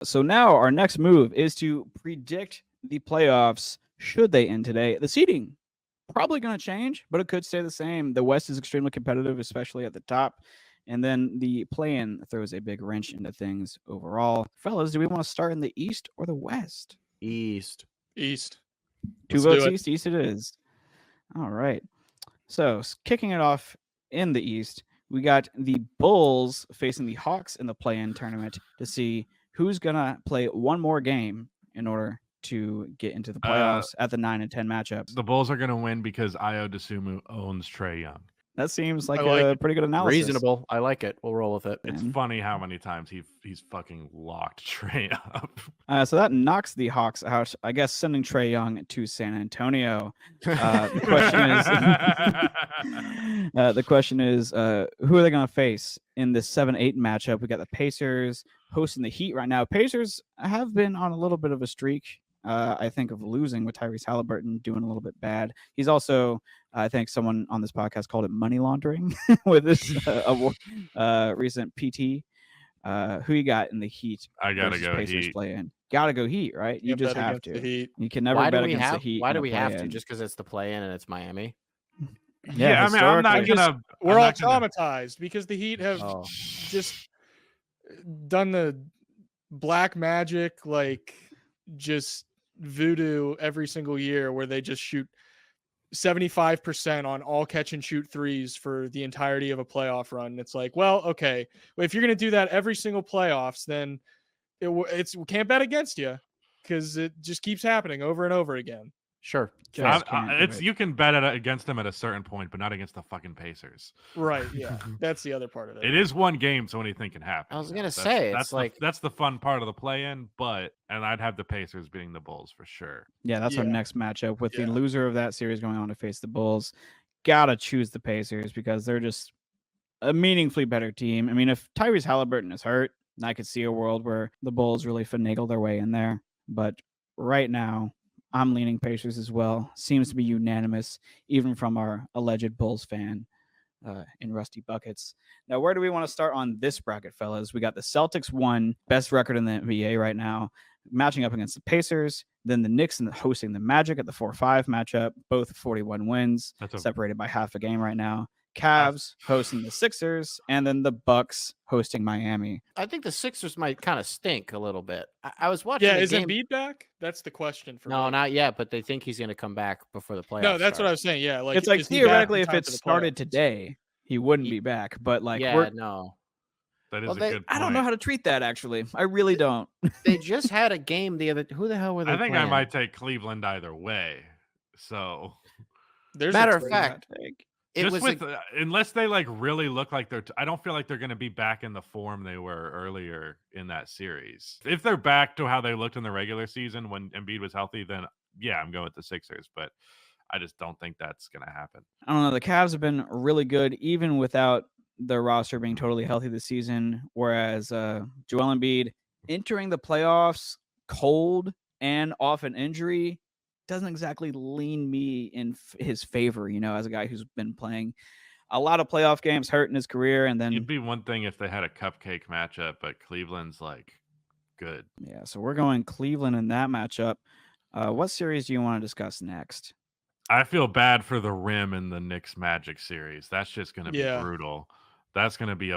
So now our next move is to predict the playoffs should they end today. The seeding probably going to change, but it could stay the same. The West is extremely competitive, especially at the top. And then the play-in throws a big wrench into things overall. Fellas, do we want to start in the East or the West? East. Two Let's votes do it. East. East it is. All right. So kicking it off in the East, we got the Bulls facing the Hawks in the play-in tournament to see who's going to play one more game in order to get into the playoffs at the 9 and 10 matchups. The Bulls are going to win because Io DeSumo owns Trae Young. That seems like like a it. pretty good analysis. Reasonable. I like it. We'll roll with it. It's funny how many times he's fucking locked Trae up. So that knocks the Hawks out, I guess, sending Trae Young to San Antonio. The question is, who are they going to face in this 7-8 matchup? We got the Pacers hosting the Heat right now. Pacers have been on a little bit of a streak. I think of losing with Tyrese Halliburton doing a little bit bad. He's also, I think someone on this podcast called it money laundering with this recent PT. Who you got in the Heat? I gotta go Pacers Heat. play in. Gotta go Heat, right? You just have to. You can never bet against the Heat. Why do we have to? Just because it's the play-in and it's Miami? Yeah, I mean, I'm not gonna. We're all traumatized because the Heat have just done the black magic, like just voodoo every single year where they just shoot 75% on all catch and shoot threes for the entirety of a playoff run. It's like, well, okay, if you're going to do that every single playoffs, then we can't bet against you because it just keeps happening over and over again. Sure. You can bet against them at a certain point, but not against the fucking Pacers. Right. Yeah. That's the other part of it. It is one game, so anything can happen. I was going to say, that's the fun part of the play-in, and I'd have the Pacers beating the Bulls for sure. Yeah, that's our next matchup with the loser of that series going on to face the Bulls. Gotta choose the Pacers because they're just a meaningfully better team. I mean, if Tyrese Halliburton is hurt, I could see a world where the Bulls really finagle their way in there. But right now, I'm leaning Pacers as well. Seems to be unanimous, even from our alleged Bulls fan in Rusty Buckets. Now, where do we want to start on this bracket, fellas? We got the Celtics 1, best record in the NBA right now, matching up against the Pacers. Then the Knicks hosting the Magic at the 4-5 matchup, both 41 wins, separated by half a game right now. Cavs hosting the Sixers, and then the Bucks hosting Miami. I think the Sixers might kind of stink a little bit. I was watching. Yeah, is Embiid back? That's the question for me. No, not yet, but they think he's going to come back before the playoffs. No, that's what I was saying. Yeah, it's like theoretically, if it started today, he wouldn't be back. But like, no. That is a good point. I don't know how to treat that, actually. I really don't. They just had a game the other. Who the hell were they? I think playing? I might take Cleveland either way. So, matter of fact. Unless they like really look like I don't feel like they're going to be back in the form they were earlier in that series. If they're back to how they looked in the regular season when Embiid was healthy, then yeah, I'm going with the Sixers. But I just don't think that's going to happen. I don't know. The Cavs have been really good, even without their roster being totally healthy this season. Whereas Joel Embiid entering the playoffs cold and off an injury doesn't exactly lean me in his favor, as a guy who's been playing a lot of playoff games, hurt in his career, and then it'd be one thing if they had a cupcake matchup, but Cleveland's like good. Yeah, so we're going Cleveland in that matchup. What series do you want to discuss next? I feel bad for the Rim in the Knicks Magic series. That's just going to be brutal. That's going to be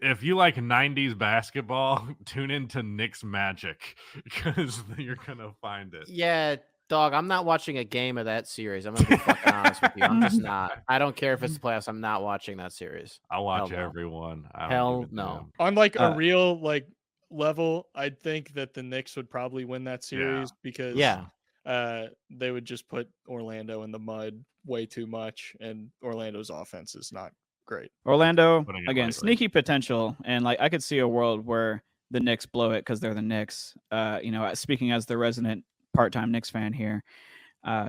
if you like 90s basketball, tune into Knicks Magic because you're going to find it. Yeah. Dog, I'm not watching a game of that series. I'm going to be fucking honest with you. I'm just not. I don't care if it's the playoffs. I'm not watching that series. I'll watch everyone. Hell no. On like a real level, I'd think that the Knicks would probably win that series because they would just put Orlando in the mud way too much, and Orlando's offense is not great. Orlando, again, sneaky potential, and I could see a world where the Knicks blow it because they're the Knicks. Speaking as the resident part-time Knicks fan here,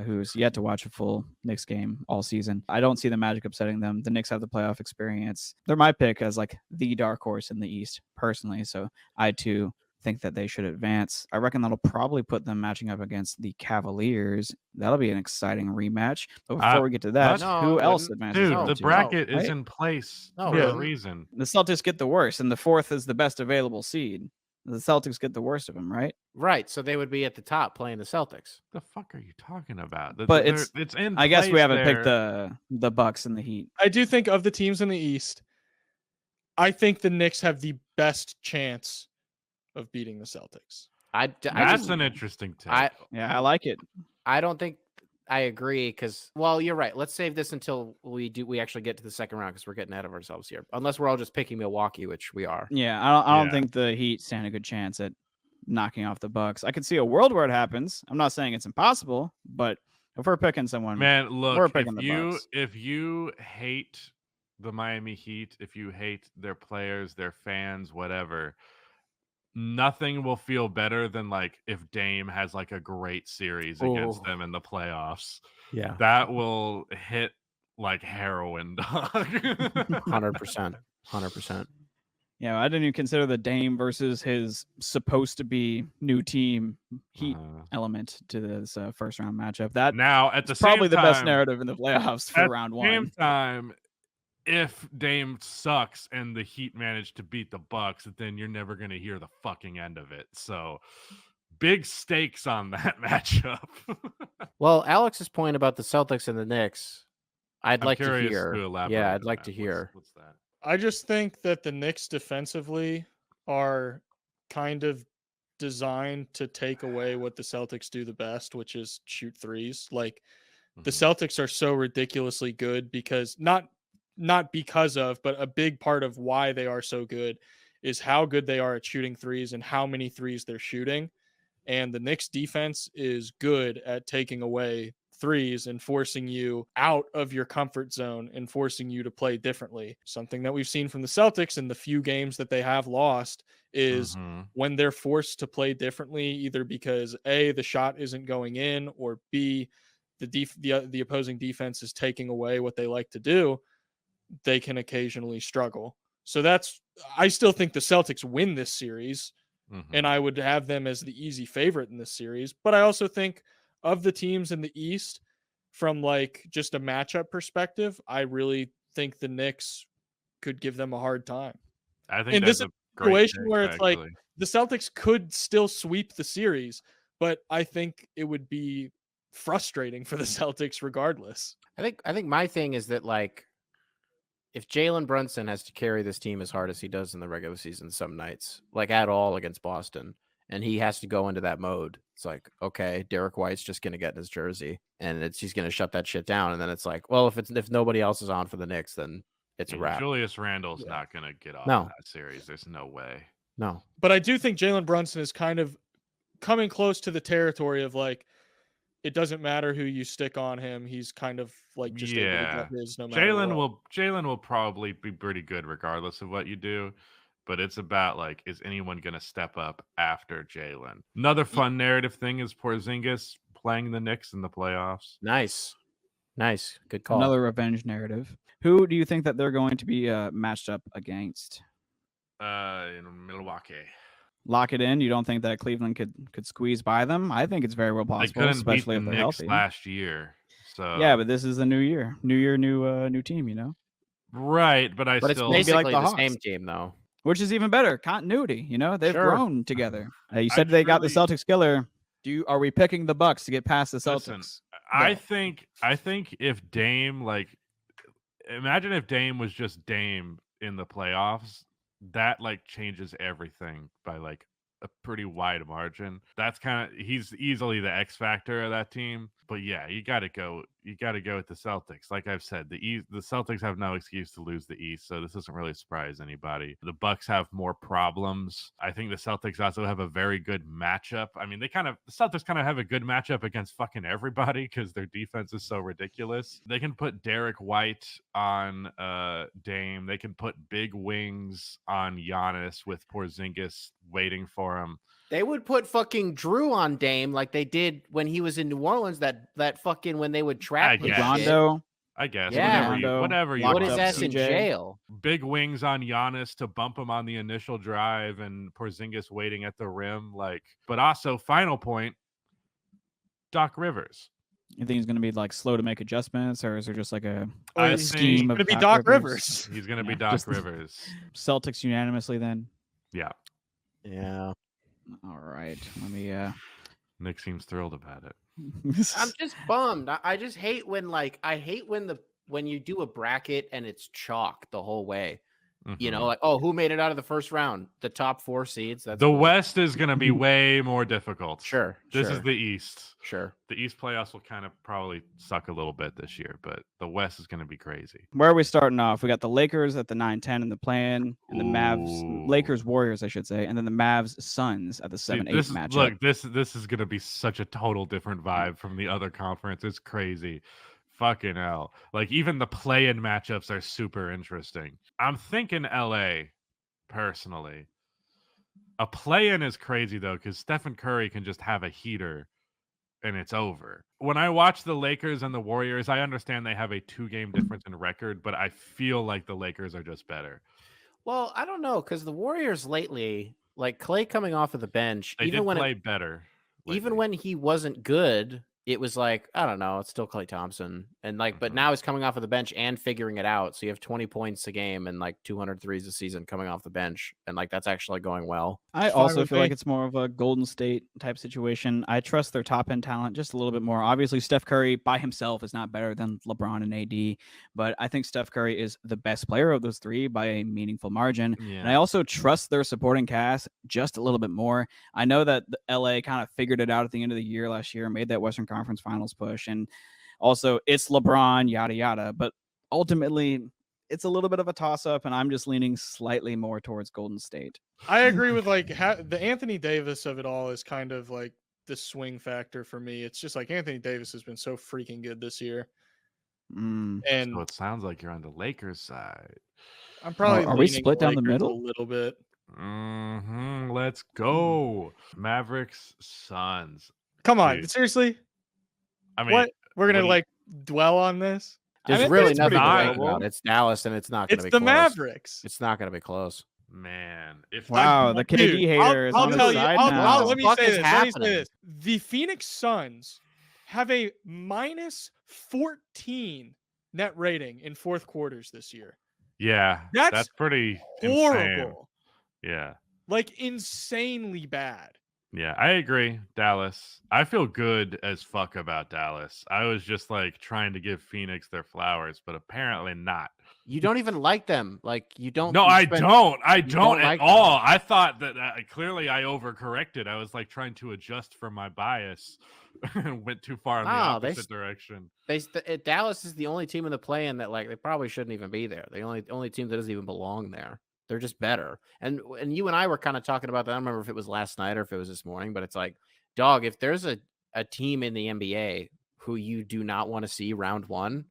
who's yet to watch a full Knicks game all season. I don't see the Magic upsetting them. The Knicks have the playoff experience. They're my pick as the dark horse in the East, personally. So I too think that they should advance. I reckon that'll probably put them matching up against the Cavaliers. That'll be an exciting rematch. But before we get to that, who else advances? Dude, the bracket is in place for a reason. The Celtics get the worst, and the fourth is the best available seed. the Celtics get the worst of them, right? Right. So they would be at the top playing the Celtics. The fuck are you talking about? But it's in. I guess we place haven't picked there. the Bucks and the Heat. I do think of the teams in the East, I think the Knicks have the best chance of beating the Celtics. That's an interesting take. Yeah, I like it. I don't think I agree because, well, you're right. Let's save this until we actually get to the second round because we're getting ahead of ourselves here. Unless we're all just picking Milwaukee, which we are. Yeah, I don't think the Heat stand a good chance at knocking off the Bucks. I could see a world where it happens. I'm not saying it's impossible, but if we're picking someone, man, look, we're picking the Bucks. If you hate the Miami Heat, if you hate their players, their fans, whatever, nothing will feel better than like if Dame has like a great series against them in the playoffs. Yeah, that will hit like heroin, dog. 100%. Yeah, I didn't even consider the Dame versus his supposed to be new team Heat element to this first round matchup. That now at the probably same the best time, narrative in the playoffs for round one. Same time, if Dame sucks and the Heat manage to beat the Bucks, then you're never going to hear the fucking end of it. So big stakes on that matchup. Well, Alex's point about the Celtics and the Knicks, I'd like to curious hear. to elaborate Yeah, on I'd like that. to hear. What's that? I just think that the Knicks defensively are kind of designed to take away what the Celtics do the best, which is shoot threes. Like the Celtics are so ridiculously good because not because of, but a big part of why they are so good is how good they are at shooting threes and how many threes they're shooting. And the Knicks defense is good at taking away threes and forcing you out of your comfort zone and forcing you to play differently. Something that we've seen from the Celtics in the few games that they have lost is when they're forced to play differently, either because A, the shot isn't going in, or B, the opposing defense is taking away what they like to do, they can occasionally struggle. So I still think the Celtics win this series, and I would have them as the easy favorite in this series. But I also think of the teams in the East, from like just a matchup perspective, I really think the Knicks could give them a hard time. I think in that's this a great situation pick, where it's actually. like the Celtics could still sweep the series, but I think it would be frustrating for the Celtics regardless. I think my thing is that, like, if Jalen Brunson has to carry this team as hard as he does in the regular season some nights, like at all against Boston, and he has to go into that mode, it's like, okay, Derek White's just going to get in his jersey and he's going to shut that shit down. And then it's like, well, if nobody else is on for the Knicks, then it's a wrap. Julius Randle's not going to get off No. in that series. There's no way. No. But I do think Jalen Brunson is kind of coming close to the territory of like, it doesn't matter who you stick on him. He's kind of like just able to get his no matter what. Jalen will probably be pretty good regardless of what you do. But it's about like, is anyone going to step up after Jalen? Another fun narrative thing is Porzingis playing the Knicks in the playoffs. Nice. Good call. Another revenge narrative. Who do you think that they're going to be matched up against? In Milwaukee. Lock it in. You don't think that Cleveland could squeeze by them? I think it's very well possible, especially if they're healthy. Last year, so yeah, but this is a new year, new team. You know, right? But it's basically the same team though. Which is even better. Continuity, you know, they've grown together. You said they got the Celtics killer. Are we picking the Bucks to get past the Celtics? Listen, I think if Dame, like, imagine if Dame was just Dame in the playoffs, that like changes everything by like a pretty wide margin. That's he's easily the X factor of that team. But yeah, you got to go with the Celtics. Like I've said, the Celtics have no excuse to lose the East, so this doesn't really surprise anybody. The Bucks have more problems. I think the Celtics also have a very good matchup. I mean, the Celtics kind of have a good matchup against fucking everybody because their defense is so ridiculous. They can put Derek White on Dame. They can put big wings on Giannis with Porzingis waiting for him. They would put fucking Drew on Dame like they did when he was in New Orleans. That fucking when they would trap Rondo. I guess. Yeah. Whatever you put want. his ass in jail. Big wings on Giannis to bump him on the initial drive, and Porzingis waiting at the rim. But also, final point, Doc Rivers. You think he's going to be like slow to make adjustments, or is there just like a He's scheme of going to be Doc Rivers? He's going to be Doc Rivers. Celtics unanimously then. Yeah. Yeah. All right. Let me Nick seems thrilled about it. I'm just bummed. I just hate when when you do a bracket and it's chalk the whole way. You know, Mhm. like, oh, who made it out of the first round? The top 4 seeds. That's The cool. West is going to be way more difficult. Sure. This is sure, the East. Sure. The East playoffs will kind of probably suck a little bit this year, but the West is going to be crazy. Where are we starting off? We got the Lakers at the 9-10 in the play-in, and the Mavs, Ooh. Lakers Warriors, I should say, and then the Mavs Suns at the 7-8 This is, matchup. look, this is going to be such a total different vibe from the other conference. It's crazy. Fucking hell. Like, even the play-in matchups are super interesting. I'm thinking LA, personally. A play-in is crazy, though, because Stephen Curry can just have a heater and it's over. When I watch the Lakers and the Warriors, I understand they have a 2-game difference in record, but I feel like the Lakers are just better. Well, I don't know, because the Warriors lately, like Clay coming off of the bench, They even did when play better. even lately. when he wasn't good, it was like, I don't know, it's still Klay Thompson. And like, but Mhm. now he's coming off of the bench and figuring it out. So you have 20 points a game and like 200 threes a season coming off the bench. And like, that's actually going well. I Fine also with feel me. like it's more of a Golden State type situation. I trust their top end talent just a little bit more. Obviously, Steph Curry by himself is not better than LeBron and AD, but I think Steph Curry is the best player of those three by a meaningful margin. Yeah. And I also trust their supporting cast just a little bit more. I know that the LA kind of figured it out at the end of the year last year, made that Western Conference Finals push, and also it's LeBron, yada yada. But ultimately, it's a little bit of a toss up, and I'm just leaning slightly more towards Golden State. I agree with like the Anthony Davis of it all is kind of like the swing factor for me. It's just like Anthony Davis has been so freaking good this year, Mm. and So it sounds like you're on the Lakers side. I'm probably Are we leaning split down the Lakers middle? a little bit. Let's go. Mavericks, Suns. Come on, Dude. seriously, I mean, what we're gonna what do you- like dwell on this? There's mean, really it's nothing to pretty talk doable. about. It's Dallas, and it's not going It's to be the close. Mavericks. It's not going to be close. man, if Wow, the KD Dude, hater is I'll on the tell you. side I'll, now. let me What the say fuck is this. Let me say happening? this. The Phoenix Suns have a minus 14 net rating in fourth quarters this year. yeah, That's that's pretty insane. Horrible. Yeah. Like insanely bad. Yeah, I agree. Dallas. I feel good as fuck about Dallas. I was just like trying to give Phoenix their flowers, but apparently not. You don't even like them. Like, you don't. No, you I spend- don't. I you don't at like them. all. I thought that clearly I overcorrected. I was like trying to adjust for my bias and went too far in the No, they opposite direction. Dallas is the only team in the play-in that like they probably shouldn't even be there. The only team that doesn't even belong there. They're just better. And you and I were kind of talking about that. I don't remember if it was last night or if it was this morning, but it's like, dog, if there's a team in the NBA who you do not want to see round one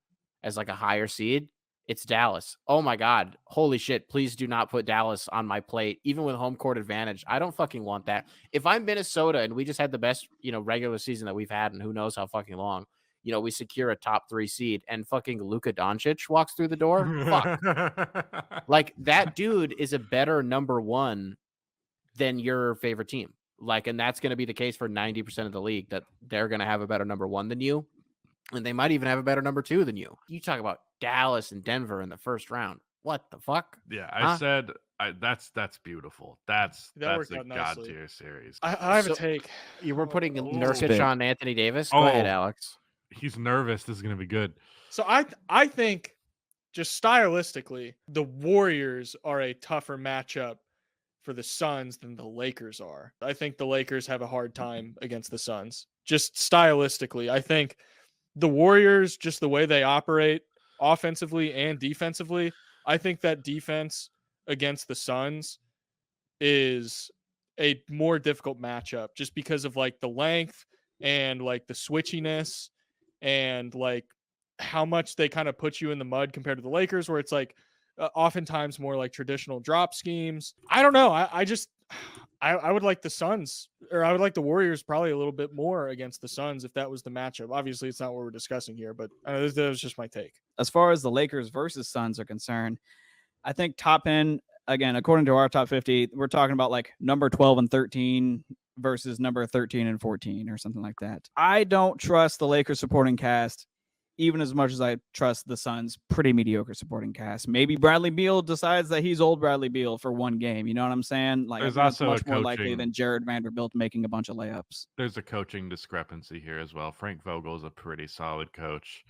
as like a higher seed, it's Dallas. Oh my God. Holy shit. Please do not put Dallas on my plate, even with home court advantage. I don't fucking want that. If I'm Minnesota and we just had the best, regular season that we've had and who knows how fucking long, we secure a top 3 seed and fucking Luka Doncic walks through the door. Fuck. Like, that dude is a better number 1 than your favorite team. Like, and that's going to be the case for 90% of the league, that they're going to have a better number 1 than you. And they might even have a better number 2 than you. You talk about Dallas and Denver in the first round. What the fuck? Yeah, I Huh? said that's beautiful. That's That a worked out god nicely. tier series. I have So- a take. You were putting Oh. Nurkic Spit. on Anthony Davis? Go ahead, Oh. Alex. He's nervous. This is gonna be good. So I think just stylistically, the Warriors are a tougher matchup for the Suns than the Lakers are. I think the Lakers have a hard time against the Suns. Just stylistically, I think the Warriors, just the way they operate offensively and defensively, I think that defense against the Suns is a more difficult matchup just because of like the length and like the switchiness and like how much they kind of put you in the mud compared to the Lakers, where it's like oftentimes more like traditional drop schemes. I don't know. I would like the Suns, or I would like the Warriors probably a little bit more against the Suns if that was the matchup. Obviously, it's not what we're discussing here, but that was just my take. As far as the Lakers versus Suns are concerned, I think top end, again, according to our top 50, we're talking about like number 12 and 13 versus number 13 and 14 or something like that. I don't trust the Lakers supporting cast even as much as I trust the Suns' pretty mediocre supporting cast. Maybe Bradley Beal decides that he's old Bradley Beal for one game. You know what I'm saying? Like, There's I think it's also a much more likely coaching- than Jared Vanderbilt making a bunch of layups. There's a coaching discrepancy here as well. Frank Vogel's a pretty solid coach.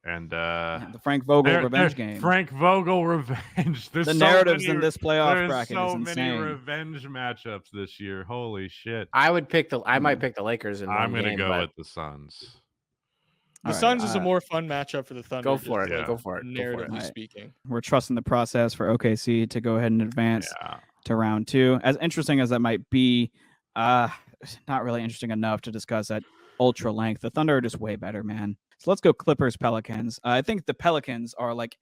And Yeah, the Frank Vogel revenge game. Frank Vogel revenge. There's The so narratives many- in this playoff there's bracket so is many insane. revenge matchups this year. Holy shit. I might pick the Lakers in I'm one gonna game, go but with the Suns. The All right, Suns is a more fun matchup for the Thunder. go for it. Yeah. Go for it. Go for it. Narratively Right. speaking. We're trusting the process for OKC to go ahead and advance Yeah. to round 2. As interesting as that might be, not really interesting enough to discuss at ultra length. The Thunder are just way better, man. So let's go Clippers Pelicans. I think the Pelicans are like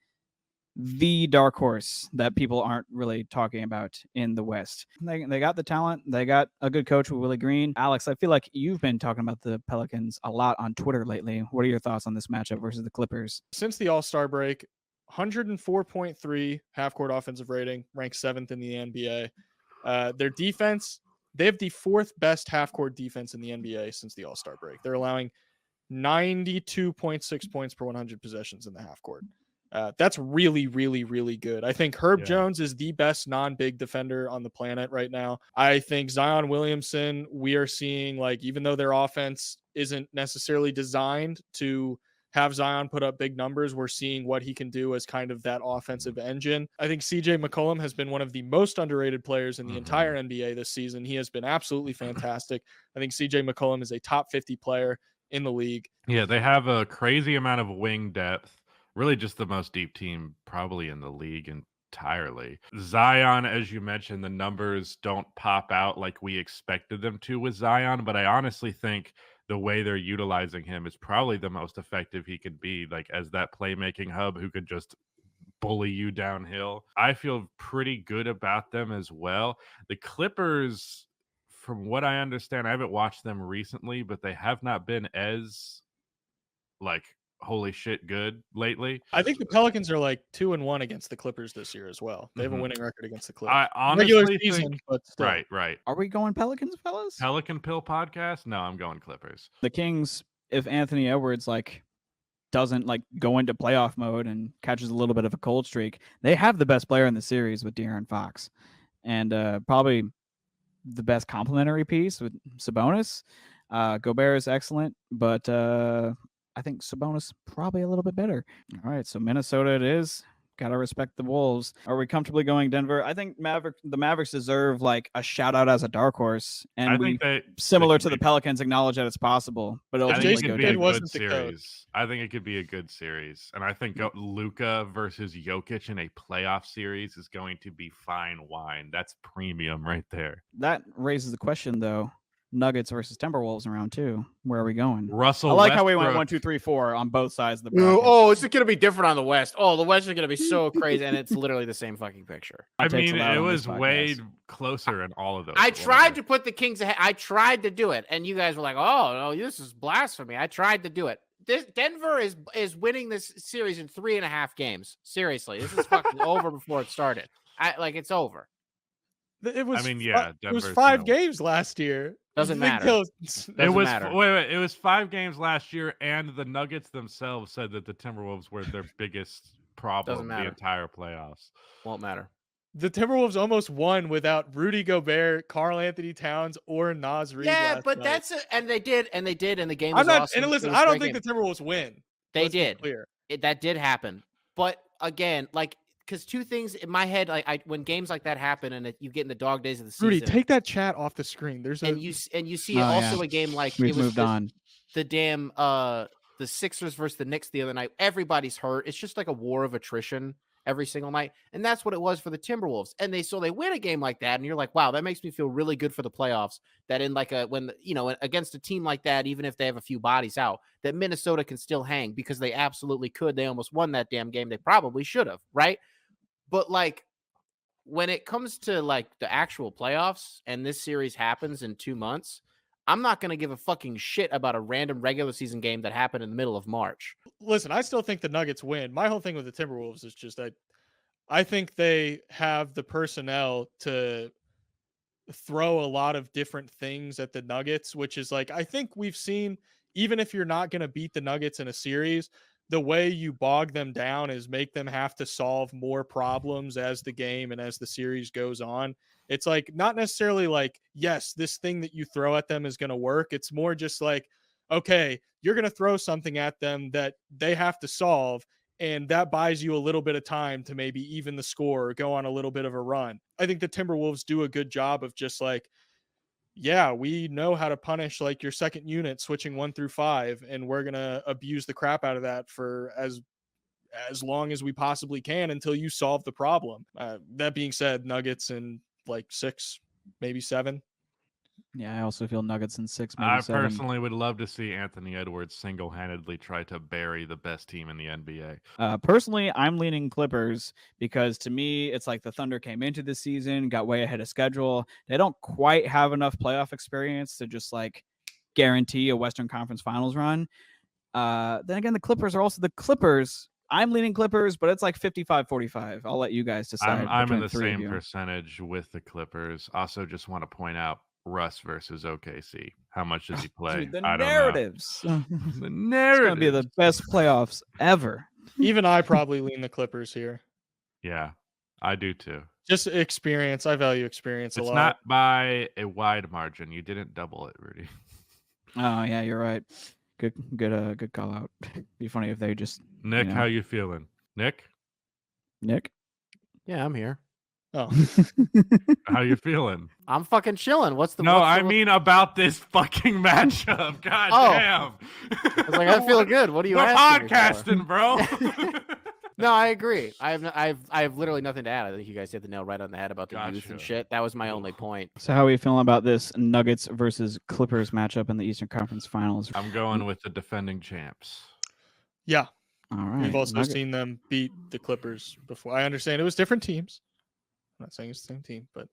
the dark horse that people aren't really talking about in the West. They got the talent. They got a good coach with Willie Green. Alex, I feel like you've been talking about the Pelicans a lot on Twitter lately. What are your thoughts on this matchup versus the Clippers? Since the All-Star break, 104.3 half-court offensive rating, ranked 7th in the NBA. Their defense, they have the 4th best half-court defense in the NBA since the All-Star break. They're allowing 92.6 points per 100 possessions in the half-court. That's really, really, really good. I think Herb Yeah. Jones is the best non-big defender on the planet right now. I think Zion Williamson, we are seeing, like, even though their offense isn't necessarily designed to have Zion put up big numbers, we're seeing what he can do as kind of that offensive engine. I think CJ McCollum has been one of the most underrated players in the entire NBA this season. He has been absolutely fantastic. I think CJ McCollum is a top 50 player in the league. Yeah, they have a crazy amount of wing depth. Really just the most deep team probably in the league entirely. Zion, as you mentioned, the numbers don't pop out like we expected them to with Zion, but I honestly think the way they're utilizing him is probably the most effective he could be, like as that playmaking hub who could just bully you downhill. I feel pretty good about them as well. The Clippers, from what I understand, I haven't watched them recently, but they have not been as like holy shit good lately. I think the Pelicans are like 2-1 against the Clippers this year as well. They have a Mhm. winning record against the Clippers. I Regular honestly season, think but still. right. Are we going Pelicans, fellas? Pelican Pill podcast? No, I'm going Clippers. The Kings, if Anthony Edwards like doesn't like go into playoff mode and catches a little bit of a cold streak, they have the best player in the series with De'Aaron Fox, and probably the best complementary piece with Sabonis. Gobert is excellent, but I think Sabonis probably a little bit better. All right, so Minnesota it is. Gotta respect the Wolves. Are we comfortably going Denver? I think the Mavericks deserve like a shout out as a dark horse, and I we think they similar they to the could be- Pelicans acknowledge that it's possible, but it'll I If think Jason it go could be a Kidd Denver. good wasn't the coach. series. I think it could be a good series, and I think Luka versus Jokic in a playoff series is going to be fine wine. That's premium right there. That raises the question though: Nuggets versus Timberwolves in round 2. Where are we going? Russell, I like how we went Westbrook- 1, 2, 3, 4 on both sides of the bracket. Oh, it's going to be different on the West. Oh, the West is going to be so crazy, and it's literally the same fucking picture. I Hot takes mean, allowed it on this was way podcast. closer in all of those. I tried to put the Kings ahead. I tried to do it, and you guys were like, "Oh no, this is blasphemy." I tried to do it. Denver is winning this series in 3.5 games. Seriously, this is fucking over before it started. It's over. It was. I mean, yeah, it was Denver's 5 gonna- games last year. Doesn't Big matter. deal. It Doesn't was matter. wait. It was 5 games last year, and the Nuggets themselves said that the Timberwolves were their biggest problem Doesn't the matter. entire playoffs. Won't matter. The Timberwolves almost won without Rudy Gobert, Karl Anthony Towns, or Naz Reid. Yeah, last but night. and they did, and the game was I'm not. awesome. And listen, It was a I don't great think game. the Timberwolves win. They Let's be did. Clear. That did happen. But again, because 2 things in my head, when games like that happen and you get in the dog days of the season, Rudy, take that chat off the screen. There's a. and you see Oh, also yeah. a game like We've it was moved on. the damn the Sixers versus the Knicks the other night. Everybody's hurt. It's just like a war of attrition every single night, and that's what it was for the Timberwolves. And they win a game like that, and you're like, wow, that makes me feel really good for the playoffs. That in against a team like that, even if they have a few bodies out, that Minnesota can still hang because they absolutely could. They almost won that damn game. They probably should have, right? But when it comes to the actual playoffs, and this series happens in 2 months, I'm not going to give a fucking shit about a random regular season game that happened in the middle of March. Listen, I still think the Nuggets win. My whole thing with the Timberwolves is just that I think they have the personnel to throw a lot of different things at the Nuggets, which is I think we've seen even if you're not going to beat the Nuggets in a series, the way you bog them down is make them have to solve more problems as the game and as the series goes on. It's like not necessarily like, yes, this thing that you throw at them is going to work. It's more just like, okay, you're going to throw something at them that they have to solve. And that buys you a little bit of time to maybe even the score or go on a little bit of a run. I think the Timberwolves do a good job of just like, yeah, we know how to punish like your second unit switching 1 through 5, and we're going to abuse the crap out of that for as long as we possibly can until you solve the problem. That being said, Nuggets in like 6, maybe 7. Yeah, I also feel Nuggets in 6, maybe I 7. personally would love to see Anthony Edwards single-handedly try to bury the best team in the NBA. Personally, I'm leaning Clippers because to me, it's like the Thunder came into the season, got way ahead of schedule. They don't quite have enough playoff experience to just like guarantee a Western Conference Finals run. Then again, the Clippers are also the Clippers. I'm leaning Clippers, but it's like 55-45. I'll let you guys decide. I'm in between the three of same you. percentage with the Clippers. Also, just want to point out Russ versus OKC. How much does he play? Dude, the I don't narratives. know. The It's narrative. going to be the best playoffs ever. Even I probably lean the Clippers here. Yeah, I do too. Just experience. I value experience a It's lot. not by a wide margin. You didn't double it, Rudy. Oh yeah, you're right. Good call out. Be funny if they just Nick, know. how you feeling? Nick, Nick. Yeah, I'm here. Oh, how you feeling? I'm fucking chilling. What's the No, what's I the, mean about this fucking matchup. God Oh. damn. I was like, I feel good. What are you We're asking me for? podcasting, bro. No, I agree. I have literally nothing to add. I think you guys hit the nail right on the head about the youth and Gotcha. shit. That was my only point. So how are we feeling about this Nuggets versus Clippers matchup in the Eastern Conference Finals? I'm going with the defending champs. yeah. All right. We've also Nugget- seen them beat the Clippers before. I understand it was different teams. I'm not saying it's the same team, but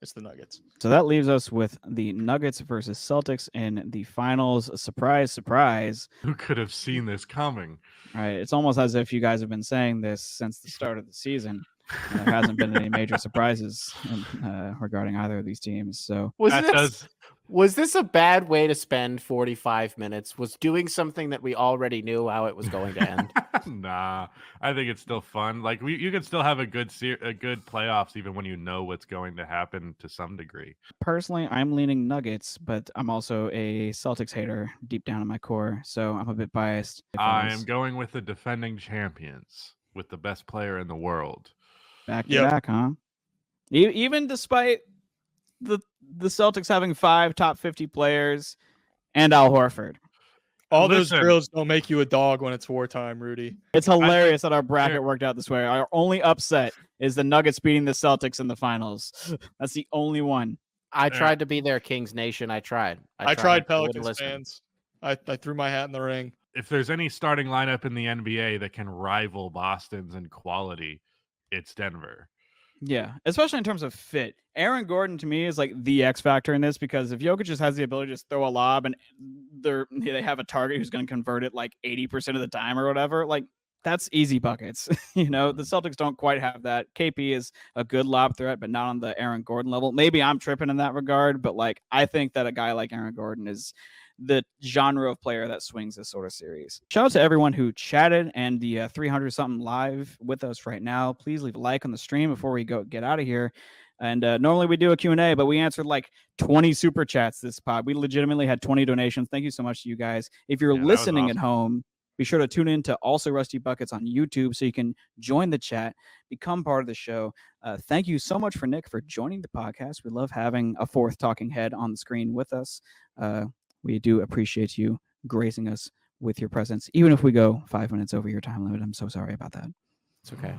it's the Nuggets. So that leaves us with the Nuggets versus Celtics in the finals. Surprise, surprise. Who could have seen this coming? All right. It's almost as if you guys have been saying this since the start of the season. And there hasn't been any major surprises regarding either of these teams. So Was this a bad way to spend 45 minutes? Was doing something that we already knew how it was going to end? Nah, I think it's still fun. Like you can still have a good playoffs even when you know what's going to happen to some degree. personally, I'm leaning Nuggets, but I'm also a Celtics hater deep down in my core. So I'm a bit biased. I am going with the defending champions with the best player in the world. Back to Yep. back, huh? Even despite the Celtics having 5 top 50 players and Al Horford. All those Listen. drills don't make you a dog when it's wartime, Rudy. It's hilarious that our bracket Here. worked out this way. Our only upset is the Nuggets beating the Celtics in the finals. That's the only one. I Yeah. tried to be there, Kings Nation. I tried. I tried They wouldn't Pelicans listen. fans. I threw my hat in the ring. If there's any starting lineup in the NBA that can rival Boston's in quality, it's Denver. Yeah, especially in terms of fit. Aaron Gordon to me is like the X factor in this because if Jokic just has the ability to just throw a lob and they have a target who's going to convert it like 80% of the time or whatever, like that's easy buckets. The Celtics don't quite have that. KP is a good lob threat, but not on the Aaron Gordon level. Maybe I'm tripping in that regard, but like I think that a guy like Aaron Gordon is the genre of player that swings this sort of series. Shout out to everyone who chatted and the 300 something live with us right now. Please leave a like on the stream before we get out of here. And normally we do a Q&A, but we answered like 20 super chats this pod. We legitimately had 20 donations. Thank you so much to you guys. If you're Yeah, that was listening awesome. at home, be sure to tune in to Also Rusty Buckets on YouTube so you can join the chat, become part of the show. Thank you so much for Nick for joining the podcast. We love having a fourth talking head on the screen with us. We do appreciate you gracing us with your presence, even if we go 5 minutes over your time limit. I'm so sorry about that. It's okay.